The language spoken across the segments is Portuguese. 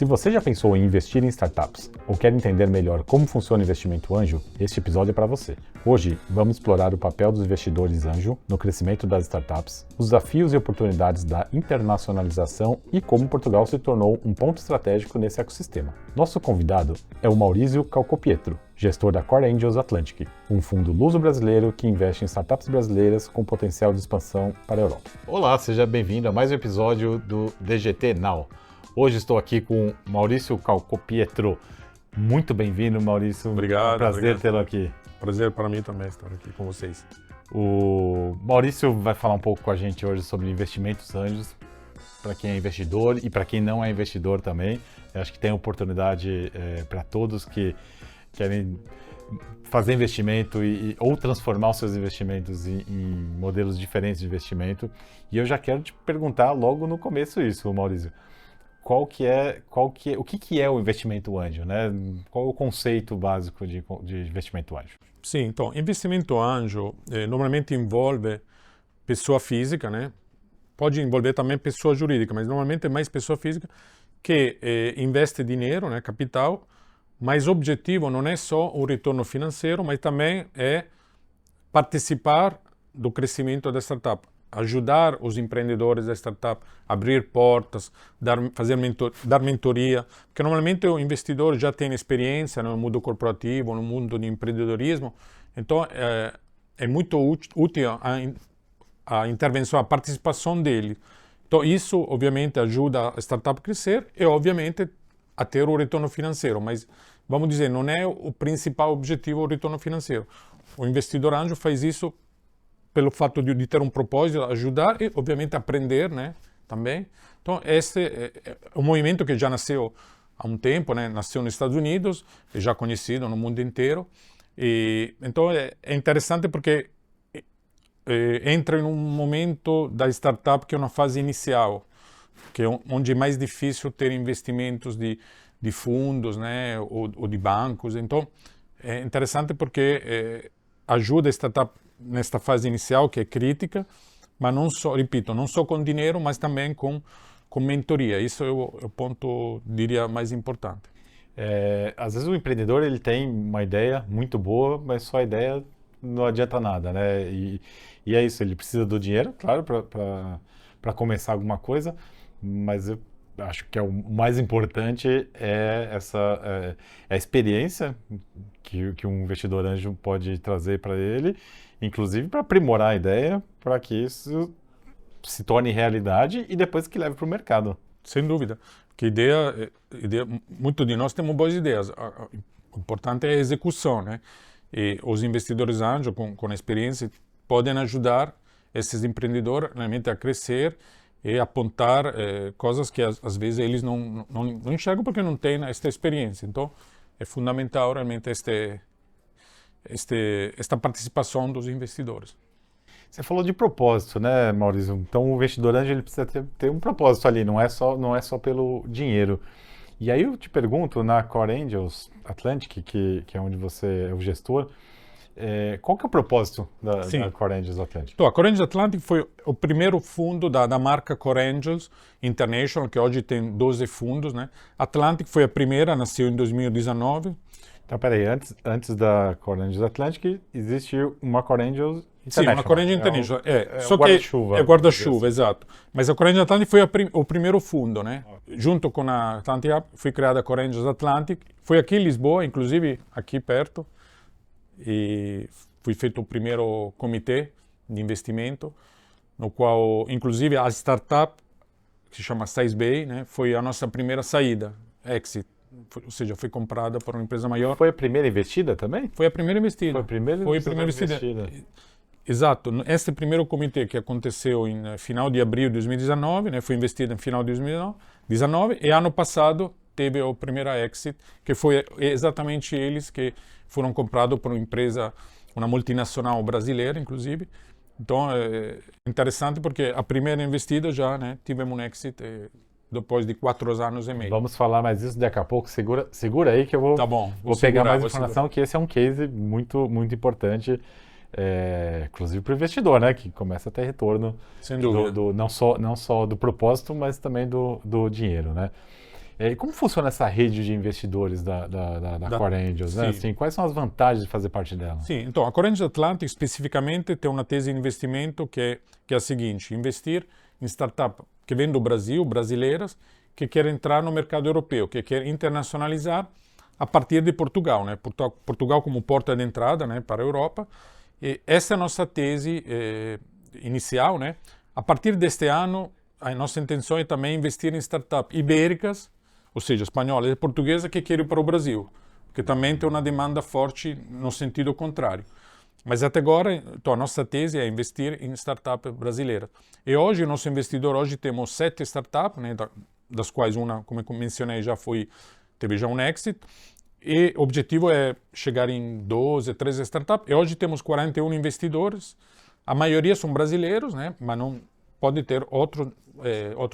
Se você já pensou em investir em startups ou quer entender melhor como funciona o investimento anjo, este episódio é para você. Hoje, vamos explorar o papel dos investidores anjo no crescimento das startups, os desafios e oportunidades da internacionalização e como Portugal se tornou um ponto estratégico nesse ecossistema. Nosso convidado é o Maurício Calcopietro, gestor da Core Angels Atlantic, um fundo luso-brasileiro que investe em startups brasileiras com potencial de expansão para a Europa. Olá, seja bem-vindo a mais um episódio do DGT Now. Hoje estou aqui com Maurício Calcopietro. Muito bem-vindo, Maurício. Obrigado. Prazer tê-lo aqui. Prazer para mim também estar aqui com vocês. O Maurício vai falar um pouco com a gente hoje sobre investimentos anjos, para quem é investidor e para quem não é investidor também. Eu acho que tem oportunidade para todos que querem fazer investimento ou transformar os seus investimentos em modelos diferentes de investimento. E eu já quero te perguntar logo no começo isso, Maurício. O que é o investimento anjo, né? Qual é o conceito básico de investimento anjo? Sim, então, investimento anjo normalmente envolve pessoa física, né? Pode envolver também pessoa jurídica, mas normalmente é mais pessoa física que investe dinheiro, né, capital, mas o objetivo não é só o retorno financeiro, mas também é participar do crescimento da startup. Ajudar os empreendedores da startup a abrir portas, dar mentoria, porque normalmente o investidor já tem experiência no mundo corporativo, no mundo de empreendedorismo, então é muito útil a intervenção, a participação dele. Então isso obviamente ajuda a startup a crescer e obviamente a ter o retorno financeiro, mas vamos dizer, não é o principal objetivo o retorno financeiro. O investidor anjo faz isso pelo fato de ter um propósito, ajudar e, obviamente, aprender, né, também. Então, esse é um movimento que já nasceu há um tempo, né, nasceu nos Estados Unidos, é já conhecido no mundo inteiro. E, então, é interessante porque entra em um momento da startup que é uma fase inicial, que é onde é mais difícil ter investimentos de fundos, né, ou de bancos. Então, é interessante porque ajuda a startup nesta fase inicial, que é crítica, mas não só, repito, não só com dinheiro, mas também com mentoria. Isso é o ponto, diria, mais importante. Às vezes o empreendedor ele tem uma ideia muito boa, mas só a ideia não adianta nada, né? E é isso, ele precisa do dinheiro, claro, para começar alguma coisa, mas eu acho que o mais importante é a experiência que um investidor anjo pode trazer para ele, inclusive para aprimorar a ideia, para que isso se torne realidade e depois que leve para o mercado. Sem dúvida, porque muito de nós temos boas ideias. O importante é a execução, né? E os investidores anjo com experiência podem ajudar esses empreendedores realmente a crescer e apontar coisas que às vezes eles não enxergam porque não têm esta experiência. Então, é fundamental realmente esta participação dos investidores. Você falou de propósito, né, Maurício? Então, o investidor anjo ele precisa ter um propósito ali, não é só pelo dinheiro. E aí eu te pergunto, na Core Angels Atlantic, que é onde você é o gestor, qual que é o propósito da Core Angels Atlantic? Então, a Core Angels Atlantic foi o primeiro fundo da marca Core Angels International, que hoje tem 12 fundos, né? Atlantic foi a primeira, nasceu em 2019. Então, peraí, antes da Core Angels Atlantic, existe uma Core Angels International. Sim, uma Core Angels International. Só que guarda-chuva. É guarda-chuva, exato. Mas a Core Angels Atlantic foi o primeiro fundo, né? Junto com a Atlantic Up, foi criada a Core Angels Atlantic. Foi aqui em Lisboa, inclusive aqui perto. E foi feito o primeiro comitê de investimento, no qual, inclusive, a startup, que se chama SizeBay, né? Foi a nossa primeira saída, exit. Ou seja, foi comprada por uma empresa maior. Foi a primeira investida também? Foi a primeira investida. Foi a primeira investida. Exato. Esse primeiro comitê que aconteceu em final de abril de 2019, né, foi investido em final de 2019, e ano passado teve a primeira exit, que foi exatamente eles que foram comprados por uma empresa, uma multinacional brasileira, inclusive. Então, é interessante porque a primeira investida já, né, tivemos um exit depois de 4 anos e meio. Vamos falar mais disso daqui a pouco. Segura aí que eu vou, tá bom, vou pegar mais informação, que esse é um case muito, muito importante, inclusive para o investidor, né? Que começa a ter retorno. Sem dúvida. Não só do propósito, mas também do dinheiro, né? E como funciona essa rede de investidores da Core Angels? Né? Assim, quais são as vantagens de fazer parte dela? Sim, então a Core Angels Atlantic especificamente tem uma tese de investimento que é a seguinte: investir em startup que vêm do Brasil, brasileiras, que querem entrar no mercado europeu, que querem internacionalizar a partir de Portugal, né? Portugal como porta de entrada, né, para a Europa. E essa é a nossa tese inicial, né? A partir deste ano, a nossa intenção é também investir em startups ibéricas, ou seja, espanholas e portuguesas, que querem ir para o Brasil, porque também tem uma demanda forte no sentido contrário. Mas até agora, então, a nossa tese é investir em startups brasileiras. E hoje, o nosso investidor, hoje temos 7 startups, né, das quais uma, como eu mencionei, teve já um exit. E o objetivo é chegar em 12, 13 startups. E hoje temos 41 investidores. A maioria são brasileiros, né, mas não pode ter outro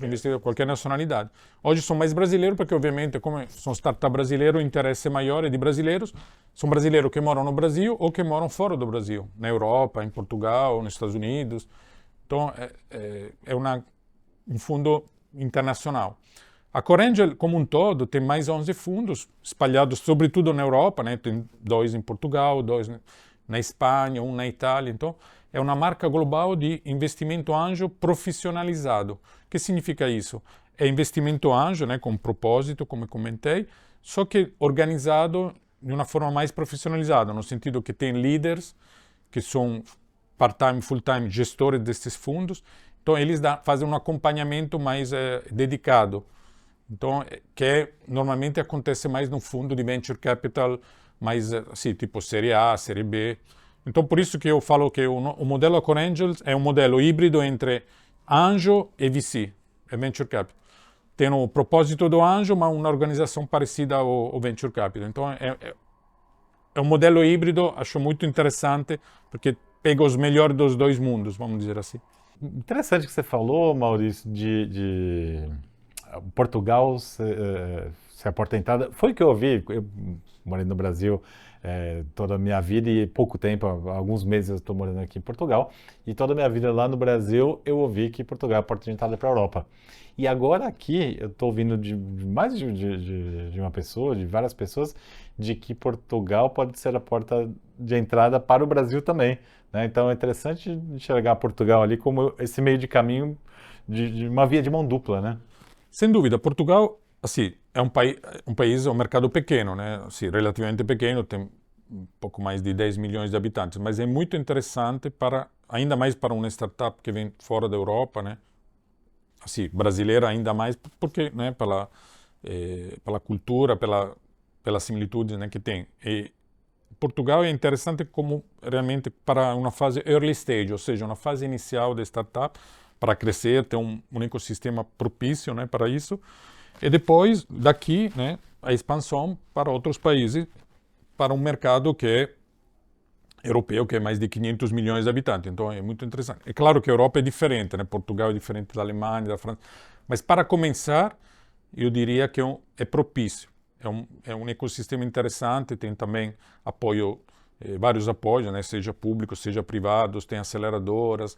investidor de qualquer nacionalidade. Hoje são mais brasileiros, porque obviamente, como são startups brasileiros, o interesse maior é de brasileiros. São brasileiros que moram no Brasil ou que moram fora do Brasil, na Europa, em Portugal, nos Estados Unidos. Então, é um fundo internacional. A Core Angel, como um todo, tem mais 11 fundos espalhados, sobretudo na Europa, né? Tem 2 em Portugal, 2 na Espanha, 1 na Itália. Então, é uma marca global de investimento anjo profissionalizado. O que significa isso? É investimento anjo, né, com propósito, como eu comentei, só que organizado de uma forma mais profissionalizada, no sentido que tem líderes que são part-time, full-time gestores desses fundos. Então, eles fazem um acompanhamento mais dedicado. Então, que normalmente acontece mais no fundo de venture capital, mais assim, tipo série A, série B. Então, por isso que eu falo que o modelo Core Angels é um modelo híbrido entre anjo e VC, é venture capital. Tem o propósito do anjo, mas uma organização parecida ao venture capital. Então, é um modelo híbrido, acho muito interessante, porque pega os melhores dos dois mundos, vamos dizer assim. Interessante que você falou, Maurício, de Portugal ser a porta de entrada. Foi o que eu ouvi, eu morei no Brasil toda a minha vida e pouco tempo, há alguns meses eu estou morando aqui em Portugal, e toda a minha vida lá no Brasil eu ouvi que Portugal é a porta de entrada para a Europa. E agora aqui eu estou ouvindo de mais de uma pessoa, de várias pessoas, de que Portugal pode ser a porta de entrada para o Brasil também, né? Então é interessante enxergar Portugal ali como esse meio de caminho de uma via de mão dupla, né? Sem dúvida, Portugal, assim, é um país, um mercado pequeno, né? Assim, relativamente pequeno, tem um pouco mais de 10 milhões de habitantes, mas é muito interessante ainda mais para uma startup que vem fora da Europa, né? Assim, brasileira ainda mais, porque, né, pela cultura, pelas similitudes, né, que tem. E Portugal é interessante como realmente para uma fase early stage, ou seja, uma fase inicial da startup, para crescer, ter um ecossistema propício, né, para isso. E depois, daqui, né, a expansão para outros países, para um mercado que é europeu, que é mais de 500 milhões de habitantes. Então, é muito interessante. É claro que a Europa é diferente, né? Portugal é diferente da Alemanha, da França. Mas, para começar, eu diria que é propício. É um ecossistema interessante, tem também apoio, vários apoios, né? Seja públicos, seja privados, tem aceleradoras.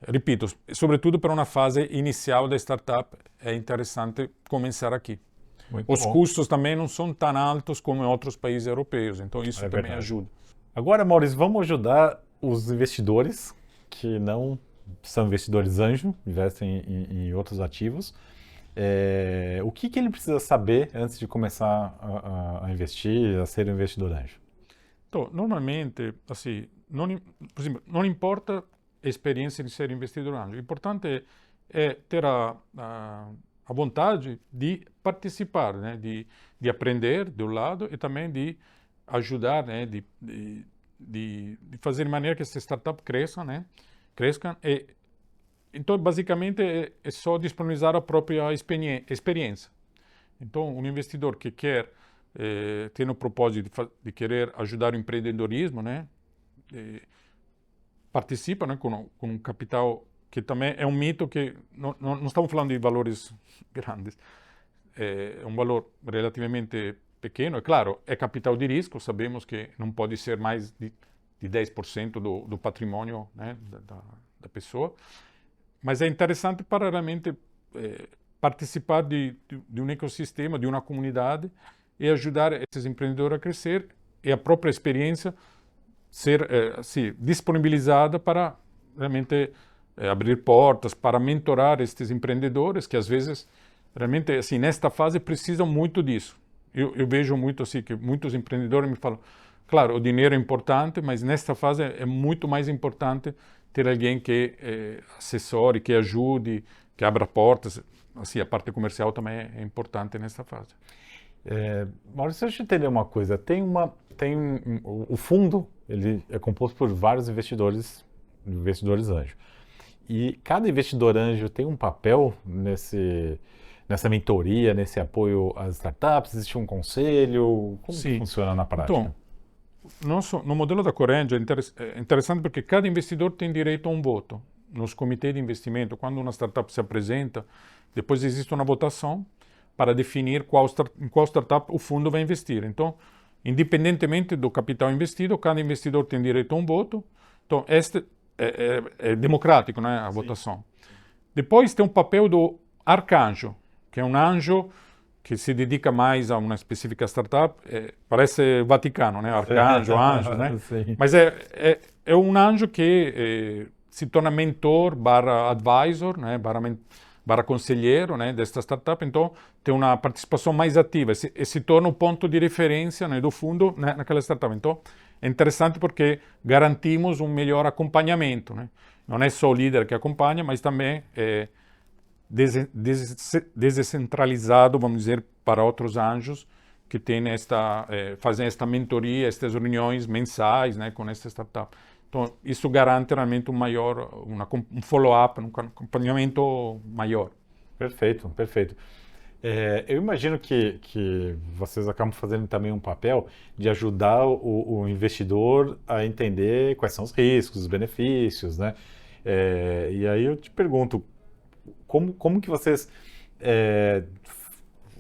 Repito, sobretudo para uma fase inicial da startup, é interessante começar aqui. Os custos também não são tão altos como em outros países europeus, então isso também ajuda. Agora, Maurício, vamos ajudar os investidores que não são investidores anjo, investem em outros ativos. O que ele precisa saber antes de começar a investir, a ser um investidor anjo? Então, normalmente, assim, por exemplo, não importa a experiência de ser investidor anjo. O importante é ter a vontade de participar, né? De aprender de um lado e também de ajudar, né? De fazer de maneira que essa startup cresça, né? Cresçam. Então, basicamente, é só disponibilizar a própria experiência. Então, um investidor que quer ter o propósito de querer ajudar o empreendedorismo, né? Participa, né, com um capital que também é um mito, que não estamos falando de valores grandes, é um valor relativamente pequeno. É claro, é capital de risco, sabemos que não pode ser mais de 10% do patrimônio, né, da pessoa, mas é interessante para realmente participar de um ecossistema, de uma comunidade e ajudar esses empreendedores a crescer e a própria experiência ser assim, disponibilizada para realmente abrir portas, para mentorar estes empreendedores que às vezes realmente assim nesta fase precisam muito disso. Eu vejo muito assim que muitos empreendedores me falam, claro, o dinheiro é importante, mas nesta fase é muito mais importante ter alguém que assessore, que ajude, que abra portas. Assim, a parte comercial também é importante nesta fase. Maurício, deixa eu entender uma coisa. O fundo, ele é composto por vários investidores anjo. E cada investidor anjo tem um papel nessa mentoria, nesse apoio às startups? Existe um conselho? Como funciona na prática? Então, no modelo da Corendia é interessante porque cada investidor tem direito a um voto. Nos comitês de investimento, quando uma startup se apresenta, depois existe uma votação para definir em qual startup o fundo vai investir. Então, independentemente do capital investido, cada investidor tem direito a um voto. Então, este é democrático, né, a votação. Depois tem o papel do arcanjo, que é um anjo que se dedica mais a uma específica startup. Parece Vaticano, né? Arcanjo, anjo, né? Mas é um anjo que se torna mentor barra advisor, né? Barra conselheiro, né? Desta startup. Então, tem uma participação mais ativa e se torna o ponto de referência, né, do fundo, né, naquela startup. Então, é interessante porque garantimos um melhor acompanhamento, né? Não é só o líder que acompanha, mas também descentralizado, vamos dizer, para outros anjos que fazem esta mentoria, estas reuniões mensais, né, com esta startup. Então, isso garante realmente um follow-up, um acompanhamento maior. Perfeito, perfeito. Eu imagino que vocês acabam fazendo também um papel de ajudar o investidor a entender quais são os riscos, os benefícios, né? E aí eu te pergunto, como que vocês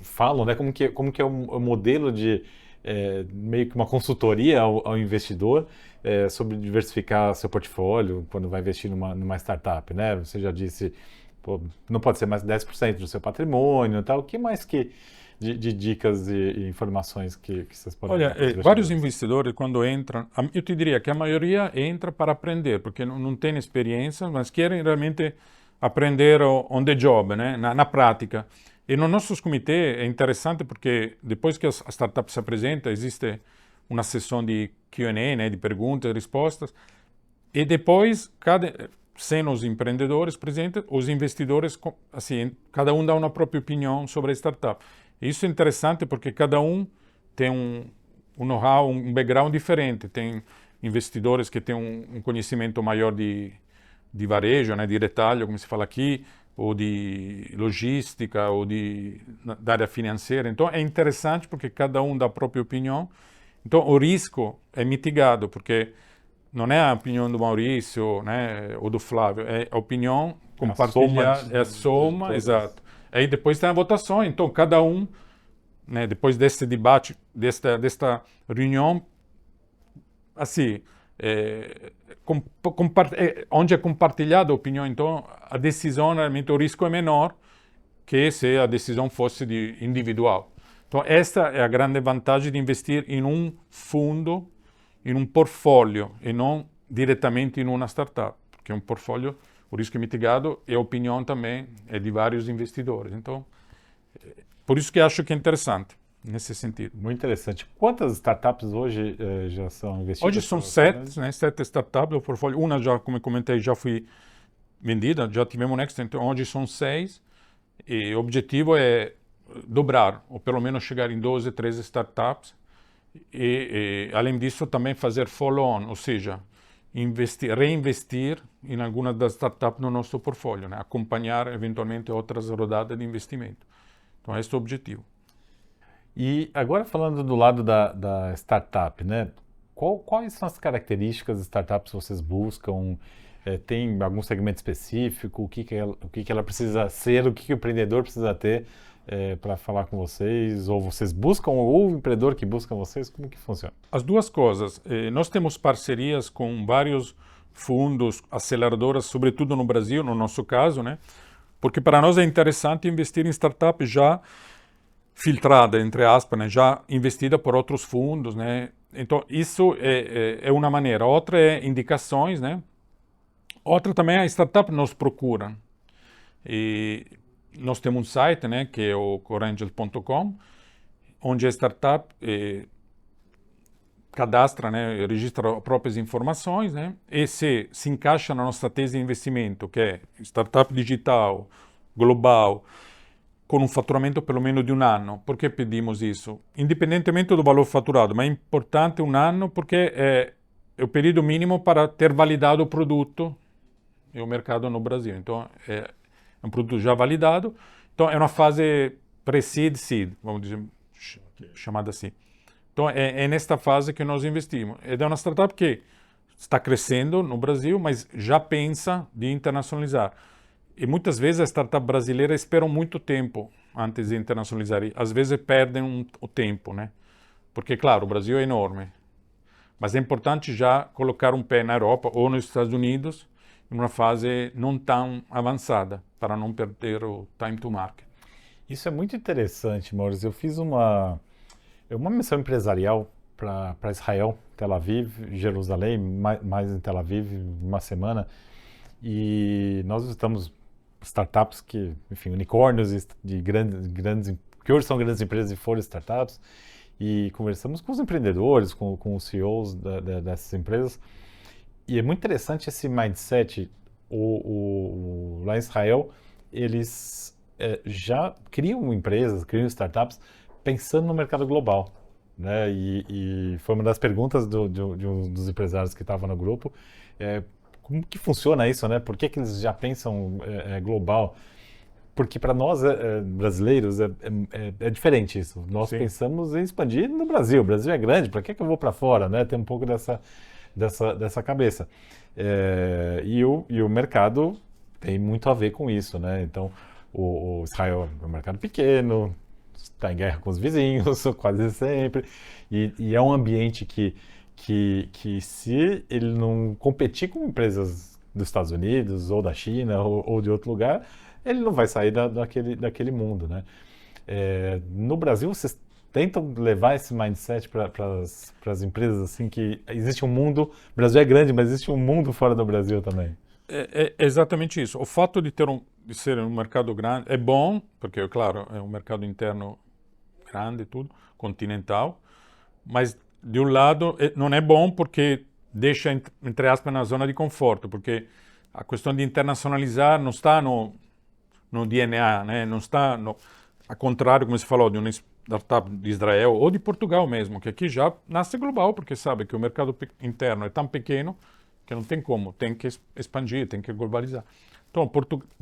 falam, né? Como que é o modelo de meio que uma consultoria ao investidor sobre diversificar seu portfólio quando vai investir numa startup, né? Você já disse, pô, não pode ser mais 10% do seu patrimônio e tal. O que mais de dicas e informações que vocês podem dar? Olha, vários investidores, quando entram, eu te diria que a maioria entra para aprender, porque não tem experiência, mas querem realmente aprender on the job, né? Na prática. E nos nossos comitês é interessante porque depois que a startup se apresenta, existe uma sessão de Q&A, né? De perguntas e respostas, e depois, sem os empreendedores presentes, os investidores, assim, cada um dá uma própria opinião sobre a startup. E isso é interessante porque cada um tem um know-how, um background diferente. Tem investidores que têm um conhecimento maior de varejo, né, de retalho, como se fala aqui, ou de logística, ou da área financeira. Então, é interessante porque cada um dá a própria opinião. Então, o risco é mitigado, porque não é a opinião do Maurício, né, ou do Flávio, é a opinião compartilhada, é a soma, exato. Aí depois tem a votação, então cada um, né, depois desse debate, desta reunião, assim, onde é compartilhada a opinião, então a decisão, realmente, o risco é menor que se a decisão fosse individual. Então, esta é a grande vantagem de investir em um fundo, em um portfólio, e não diretamente em uma startup, porque um portfólio, o risco é mitigado e a opinião também é de vários investidores. Então, por isso que acho que é interessante, nesse sentido. Muito interessante. Quantas startups hoje já são investidas? Hoje são 7, né? 7 startups do portfólio. Uma já, como eu comentei, já foi vendida, já tivemos um extra, então hoje são 6. E o objetivo é dobrar, ou pelo menos chegar em 12, 13 startups. E além disso, também fazer follow-on, ou seja, reinvestir em algumas das startups no nosso portfólio, né? Acompanhar eventualmente outras rodadas de investimento. Então, esse é o objetivo. E agora falando do lado da startup, né? Quais são as características das startups que vocês buscam? Tem algum segmento específico? O que ela precisa ser? O que o empreendedor precisa ter para falar com vocês? Ou vocês buscam, ou o empreendedor que busca vocês? Como que funciona? As duas coisas. Nós temos parcerias com vários fundos, aceleradoras, sobretudo no Brasil, no nosso caso, né? porque para nós é interessante investir em startup já filtrada, entre aspas, né, já investida por outros fundos, né? Então, isso é uma maneira. Outra é indicações, né? Outra também é a startup nos procura. E nós temos um site, né, que é o coreangel.com, onde a startup cadastra, né, registra as próprias informações, né, e se encaixa na nossa tese de investimento, que é startup digital, global, com um faturamento pelo menos de um ano. Por que pedimos isso? Independentemente do valor faturado, mas é importante um ano porque é o período mínimo para ter validado o produto e o mercado no Brasil. Então, é um produto já validado. Então, é uma fase pre-seed, seed, vamos dizer, chamada assim. Então, é nesta fase que nós investimos. É uma startup que está crescendo no Brasil, mas já pensa de internacionalizar. E muitas vezes as startups brasileiras esperam muito tempo antes de internacionalizar. E às vezes perdem o tempo, né? Porque, claro, o Brasil é enorme. Mas é importante já colocar um pé na Europa ou nos Estados Unidos em uma fase não tão avançada, para não perder o time to market. Isso é muito interessante, Maurício. Eu fiz uma missão empresarial para Israel, Tel Aviv, Jerusalém, mais em Tel Aviv, uma semana. E nós visitamos startups que, enfim, unicórnios de grandes, que hoje são grandes empresas e foram startups. E conversamos com os empreendedores, com os CEOs dessas empresas. E é muito interessante esse mindset. Lá em Israel, eles já criam empresas, criam startups pensando no mercado global, né? E foi uma das perguntas de um dos empresários que estava no grupo. Como que funciona isso, né? Por que eles já pensam global? Porque para nós, brasileiros, é diferente isso. Nós pensamos em expandir no Brasil. O Brasil é grande, para que eu vou para fora, né? Tem um pouco dessa cabeça. E o mercado tem muito a ver com isso, né? Então, o Israel é um mercado pequeno, está em guerra com os vizinhos, quase sempre. E é um ambiente que se ele não competir com empresas dos Estados Unidos, ou da China, ou de outro lugar, ele não vai sair daquele mundo, né? No Brasil, vocês tentam levar esse mindset para as empresas, assim, que existe um mundo, o Brasil é grande, mas existe um mundo fora do Brasil também. É exatamente isso. O fato de ser um mercado grande é bom, porque, claro, é um mercado interno grande, tudo, continental, mas, de um lado, não é bom porque deixa, entre aspas, na zona de conforto, porque a questão de internacionalizar não está no DNA, né? Não está, ao contrário, como você falou, de uma startup de Israel ou de Portugal mesmo, que aqui já nasce global, porque sabe que o mercado interno é tão pequeno que não tem como, tem que expandir, tem que globalizar. Então,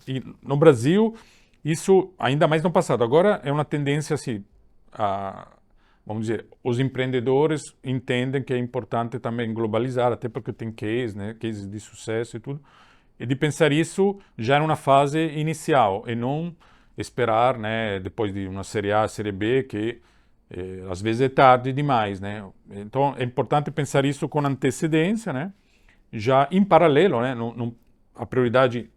e no Brasil, isso ainda mais no passado. Agora é uma tendência assim, vamos dizer, os empreendedores entendem que é importante também globalizar, até porque tem cases de sucesso e tudo, e de pensar isso já numa fase inicial, e não esperar, né, depois de uma série A, série B, que às vezes é tarde demais, né? Então é importante pensar isso com antecedência, né? Já em paralelo, né? A prioridade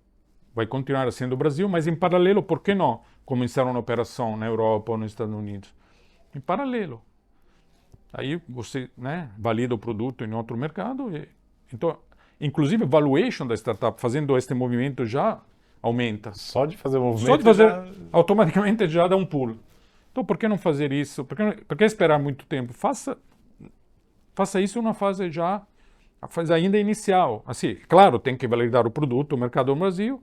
vai continuar sendo o Brasil, mas em paralelo, por que não começar uma operação na Europa ou nos Estados Unidos? Em paralelo. Aí você, né, valida o produto em outro mercado. Então, inclusive, a valuation da startup fazendo este movimento já aumenta. Só de fazer o movimento. Só de fazer, automaticamente já dá um pulo. Então, por que não fazer isso? Por que esperar muito tempo? Faça isso numa fase já, a fase ainda inicial. Assim, claro, tem que validar o produto, o mercado no Brasil,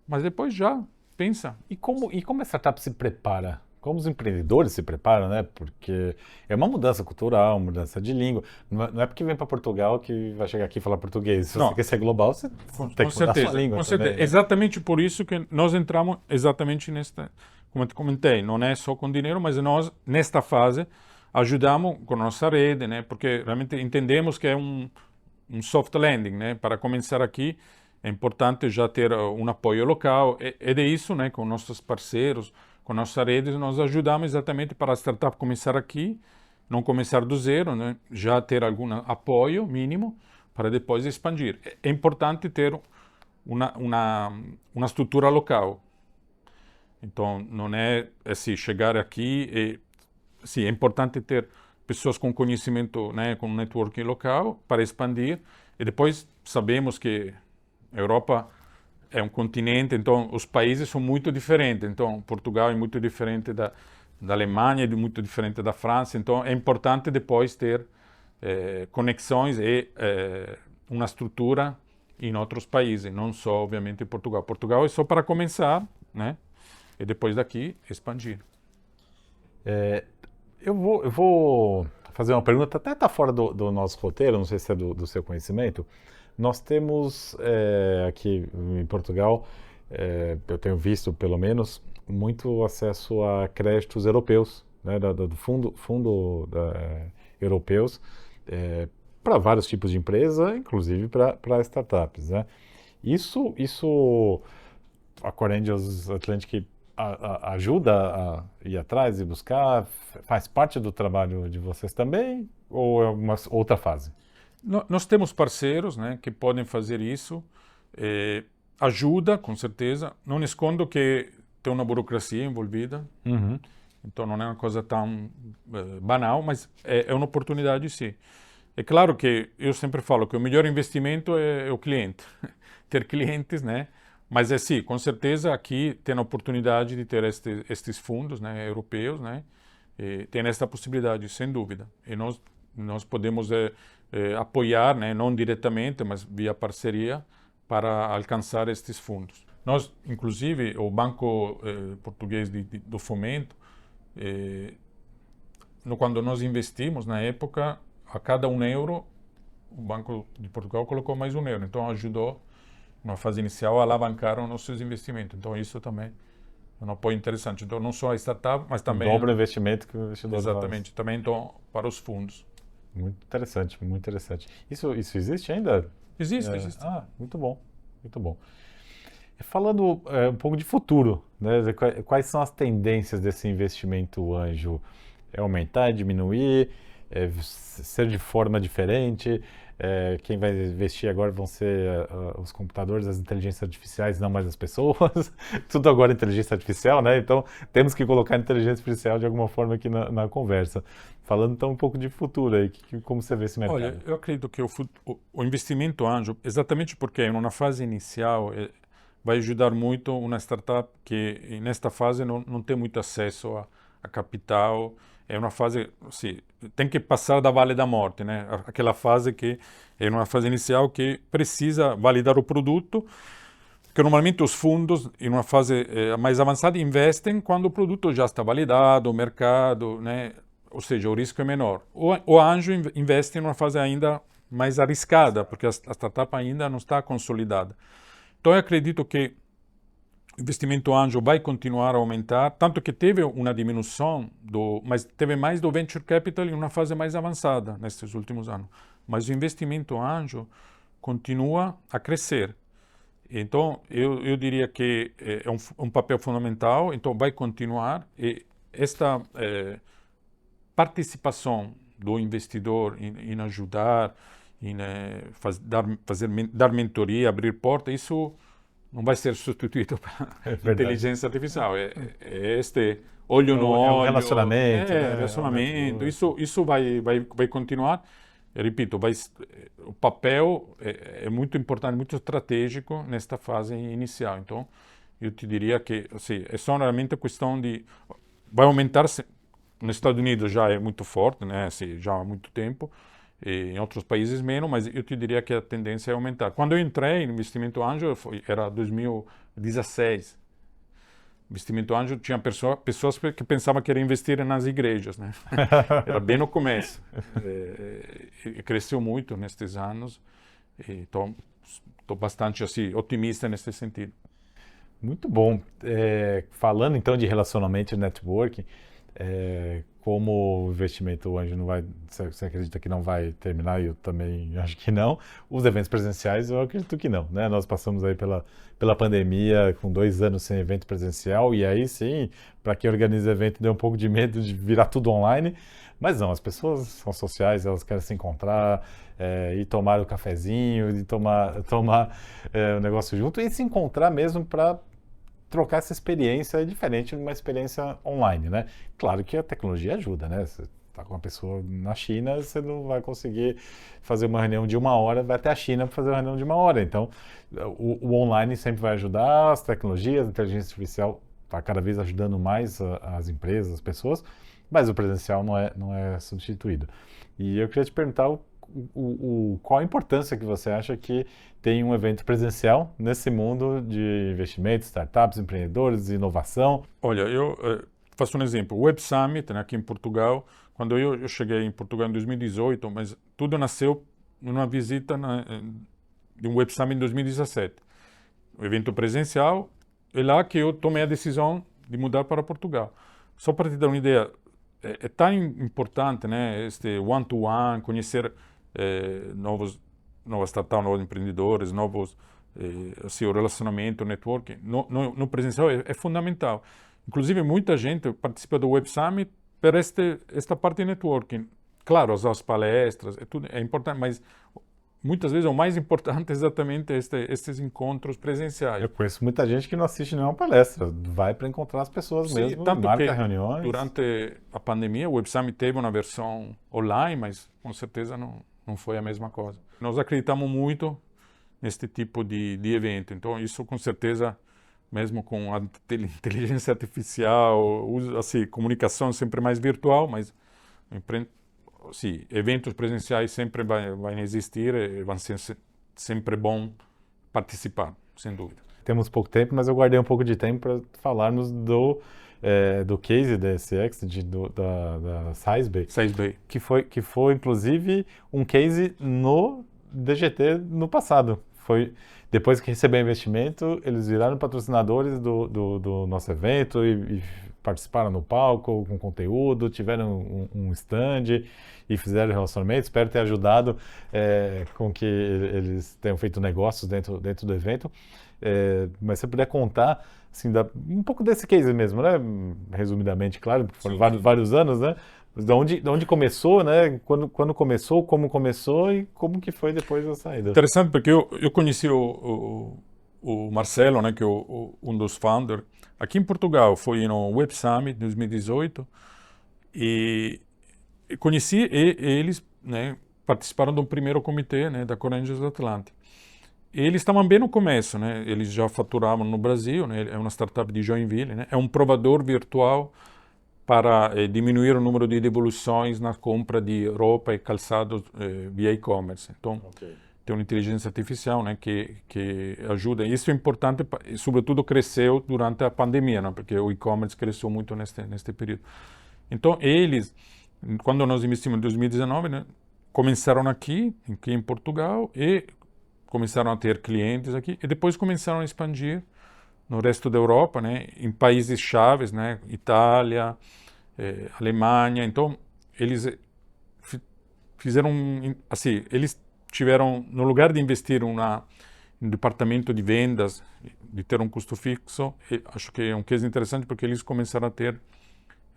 mas depois já pensa. E como a startup se prepara? Como os empreendedores se preparam, né? Porque é uma mudança cultural, uma mudança de língua. Não é porque vem para Portugal que vai chegar aqui e falar português. Se você quer ser global, você tem que mudar a sua língua. Com certeza. Né? Exatamente por isso que nós entramos exatamente nesta, como eu te comentei, não é só com dinheiro, mas nós, nesta fase, ajudamos com a nossa rede, né? Porque realmente entendemos que é um soft landing, né? Para começar aqui, é importante já ter um apoio local. E de isso, né? Com nossos parceiros, com nossa rede, nós ajudamos exatamente para a startup começar aqui, não começar do zero, né? Já ter algum apoio mínimo para depois expandir. É importante ter uma estrutura local. Então, não é assim, chegar aqui e... Sim, é importante ter pessoas com conhecimento, né, com networking local para expandir. E depois sabemos que a Europa é um continente, então os países são muito diferentes. Então, Portugal é muito diferente da Alemanha, é muito diferente da França. Então, é importante depois ter conexões e uma estrutura em outros países, não só, obviamente, em Portugal. Portugal é só para começar, né? E depois daqui, expandir. Eu vou fazer uma pergunta, até está fora do nosso roteiro, não sei se é do seu conhecimento. Nós temos aqui em Portugal, eu tenho visto pelo menos, muito acesso a créditos europeus, né, do fundo europeus, para vários tipos de empresa, inclusive para startups, né? Isso a Core Angels Atlantic ajuda a ir atrás e buscar? Faz parte do trabalho de vocês também? Ou é uma outra fase? Nós temos parceiros, né, que podem fazer isso. Ajuda, com certeza. Não escondo que tem uma burocracia envolvida. Uhum. Então não é uma coisa tão banal, mas é uma oportunidade, sim. É claro que eu sempre falo que o melhor investimento é o cliente. Ter clientes, né? Mas sim, com certeza aqui tem a oportunidade de ter estes fundos, né, europeus, né? E tem esta possibilidade, sem dúvida. E nós podemos apoiar, né, não diretamente, mas via parceria, para alcançar estes fundos. Nós, inclusive, o Banco Português do Fomento, quando nós investimos, na época, a cada €1, o Banco de Portugal colocou mais €1. Então, ajudou, na fase inicial, a alavancar os nossos investimentos. Então, isso também é um apoio interessante. Então, não só a startup, mas também... Dobra o investimento que o investidor faz. Exatamente. Também então, para os fundos. Muito interessante, muito interessante. Isso existe ainda? Existe, existe. Muito bom, muito bom. Falando um pouco de futuro, né? Quais são as tendências desse investimento anjo? É aumentar, diminuir, ser de forma diferente? Quem vai investir agora vão ser os computadores, as inteligências artificiais, não mais as pessoas. Tudo agora é inteligência artificial, né? Então temos que colocar a inteligência artificial de alguma forma aqui na conversa. Falando então um pouco de futuro aí, como você vê esse mercado? Olha, eu acredito que o investimento anjo, exatamente porque é uma fase inicial, vai ajudar muito uma startup que nesta fase não tem muito acesso a capital. É uma fase, assim, tem que passar da Vale da Morte, né? Aquela fase que é uma fase inicial que precisa validar o produto, que normalmente os fundos, em uma fase mais avançada, investem quando o produto já está validado, o mercado, né? Ou seja, o risco é menor. O anjo investe em uma fase ainda mais arriscada, porque a startup ainda não está consolidada. Então, eu acredito que o investimento anjo vai continuar a aumentar, tanto que teve uma diminuição, mas teve mais do venture capital em uma fase mais avançada nesses últimos anos. Mas o investimento anjo continua a crescer. Então, eu diria que é um papel fundamental, então vai continuar. E esta participação do investidor em ajudar, em dar mentoria, abrir porta, isso não vai ser substituído pela inteligência artificial. É este olho no olho. É um relacionamento. Relacionamento. Isso vai continuar. Eu repito, o papel é muito importante, muito estratégico nesta fase inicial. Então, eu te diria que assim, é só realmente questão de... Vai aumentar... Nos Estados Unidos já é muito forte, né? Assim, já há muito tempo. E em outros países menos, mas eu te diria que a tendência é aumentar. Quando eu entrei no investimento anjo, era 2016. Investimento anjo tinha pessoas que pensavam que era investir nas igrejas, né? Era bem no começo. Cresceu muito nestes anos. Estou bastante assim, otimista nesse sentido. Muito bom. Falando então de relacionamento e networking, como o investimento anjo não vai, você acredita que não vai terminar? Eu também acho que não. Os eventos presenciais eu acredito que não, né? Nós passamos aí pela pandemia com 2 anos sem evento presencial e aí sim, para quem organiza evento deu um pouco de medo de virar tudo online, mas não, as pessoas são sociais, elas querem se encontrar, ir tomar o cafezinho, e tomar o negócio junto e se encontrar mesmo para trocar essa experiência diferente de uma experiência online, né? Claro que a tecnologia ajuda, né? Você está com uma pessoa na China, você não vai conseguir fazer uma reunião de 1 hora, vai até a China para fazer uma reunião de 1 hora. Então, o online sempre vai ajudar, as tecnologias, a inteligência artificial está cada vez ajudando mais as empresas, as pessoas, mas o presencial não é substituído. E eu queria te perguntar qual a importância que você acha que tem um evento presencial nesse mundo de investimentos, startups, empreendedores, inovação? Olha, eu faço um exemplo. O Web Summit, né, aqui em Portugal, quando eu cheguei em Portugal em 2018, mas tudo nasceu numa visita de um Web Summit em 2017. O evento presencial, é lá que eu tomei a decisão de mudar para Portugal. Só para te dar uma ideia, é tão importante, né, este one-to-one, conhecer novas startups, novos empreendedores, novos assim, o relacionamento, o networking, no presencial é fundamental. Inclusive, muita gente participa do Web Summit por esta parte de networking. Claro, as palestras, é importante, mas muitas vezes o mais importante é exatamente estes encontros presenciais. Eu conheço muita gente que não assiste nenhuma palestra, vai para encontrar as pessoas Sim, mesmo, tanto marca que reuniões. durante a pandemia o Web Summit teve uma versão online, mas com certeza não foi a mesma coisa. Nós acreditamos muito neste tipo de evento, então isso com certeza, mesmo com a inteligência artificial, assim, comunicação sempre mais virtual, mas sim, eventos presenciais sempre vai existir e vão ser sempre bom participar, sem dúvida. Temos pouco tempo, mas eu guardei um pouco de tempo para falarmos do case da SX, da SizeBay, que foi inclusive um case no DGT no passado. Foi depois que recebeu investimento, eles viraram patrocinadores do nosso evento e participaram no palco com conteúdo, tiveram um stand e fizeram relacionamento. Espero ter ajudado com que eles tenham feito negócios dentro do evento. Mas se você puder contar assim, um pouco desse case mesmo, né? Resumidamente, claro, porque foram vários anos, né? Mas de onde começou, né? Quando começou, como começou e como que foi depois da saída. Interessante, porque eu conheci o Marcelo, né, que é um dos founders, aqui em Portugal, foi no Web Summit 2018 e conheci eles, né, participaram do primeiro comitê, né, da CoreAngels Atlântico. E eles estavam bem no começo, né? Eles já faturavam no Brasil, né? É uma startup de Joinville, né? É um provador virtual para diminuir o número de devoluções na compra de roupa e calçados via e-commerce. Então, tem uma inteligência artificial, né, que ajuda. Isso é importante, sobretudo cresceu durante a pandemia, né? Porque o e-commerce cresceu muito neste período. Então, eles, quando nós investimos em 2019, né, começaram aqui em Portugal e começaram a ter clientes aqui e depois começaram a expandir no resto da Europa, né, em países chaves, né, Itália, Alemanha. Então, eles fizeram, assim, eles tiveram, no lugar de investir em um departamento de vendas, de ter um custo fixo, acho que é um case interessante porque eles começaram a ter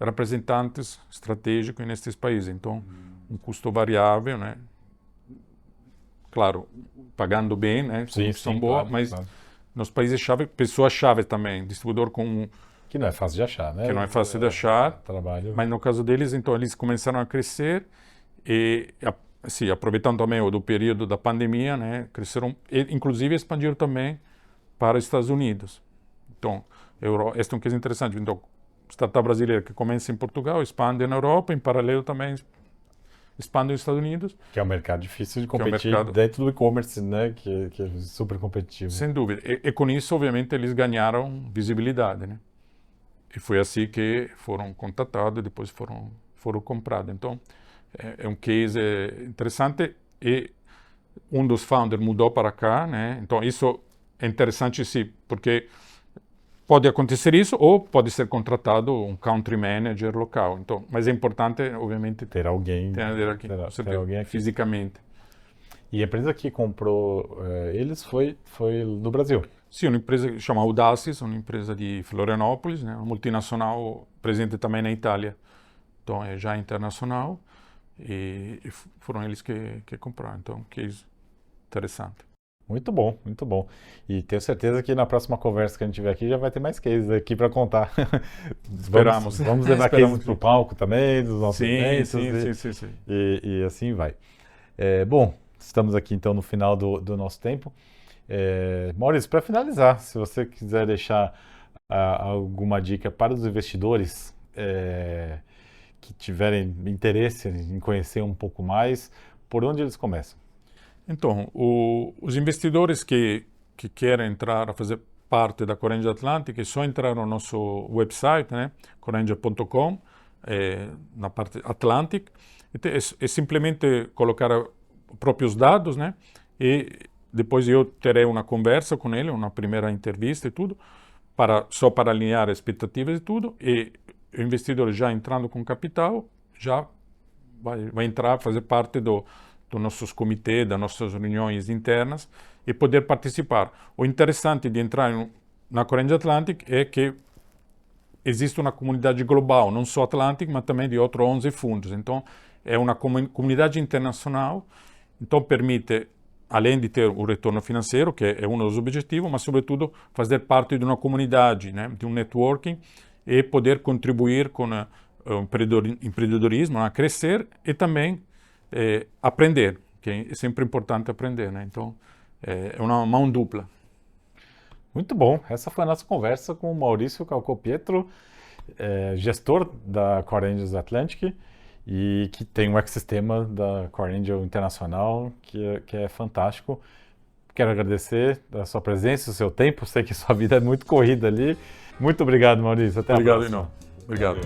representantes estratégicos nestes países. Então, um custo variável, né, claro, pagando bem, né, condição boa, claro, mas claro. Nos países-chave, pessoas-chave também, distribuidor com... Que não é fácil de achar, né? Que não é fácil de achar, trabalho. Mas no caso deles, então, eles começaram a crescer e, assim, aproveitando também do período da pandemia, né, cresceram, e, inclusive expandiram também para os Estados Unidos. Então, este é um caso interessante. Então, startup brasileira que começa em Portugal, expande na Europa, em paralelo também expande nos Estados Unidos. Que é um mercado difícil de competir dentro do e-commerce, né? Que é super competitivo. Sem dúvida. E com isso, obviamente, eles ganharam visibilidade, né? E foi assim que foram contatados e depois foram comprados. Então, é um case interessante e um dos founders mudou para cá, né? Então, isso é interessante, sim, porque pode acontecer isso ou pode ser contratado um country manager local. Então, mas é importante, obviamente, ter alguém aqui, ter alguém aqui fisicamente. E a empresa que comprou eles foi no Brasil? Sim, uma empresa que chama Audaces, uma empresa de Florianópolis, né, uma multinacional presente também na Itália. Então, é já internacional e foram eles que compraram. Então, que é interessante. Muito bom, muito bom. E tenho certeza que na próxima conversa que a gente tiver aqui já vai ter mais cases aqui para contar. Esperamos. Vamos levar Esperamos cases para o palco também, dos nossos sim, eventos sim. e assim vai. Bom, estamos aqui então no final do nosso tempo. Maurício, para finalizar, se você quiser deixar alguma dica para os investidores que tiverem interesse em conhecer um pouco mais, por onde eles começam? Então, os investidores que querem entrar a fazer parte da Corendia Atlantic, é só entrar no nosso website, né, corendia.com, na parte Atlantic, é simplesmente colocar os próprios dados, né, e depois eu terei uma conversa com ele, uma primeira entrevista e tudo, só para alinhar expectativas e tudo, e o investidor já entrando com capital, já vai entrar, fazer parte dos nossos comitês, das nossas reuniões internas e poder participar. O interessante de entrar na Corendia Atlantic é que existe uma comunidade global, não só Atlantic, mas também de outros 11 fundos. Então, é uma comunidade internacional, então permite, além de ter o retorno financeiro, que é um dos objetivos, mas sobretudo fazer parte de uma comunidade, né, de um networking e poder contribuir com o empreendedorismo a crescer e também aprender, que é sempre importante aprender, né? Então, é uma mão dupla. Muito bom. Essa foi a nossa conversa com o Maurício Calcopietro, gestor da Core Angels Atlantic e que tem um ecossistema da Core Angel Internacional que é fantástico. Quero agradecer a sua presença, o seu tempo. Sei que sua vida é muito corrida ali. Muito obrigado, Maurício. Até a próxima. Obrigado.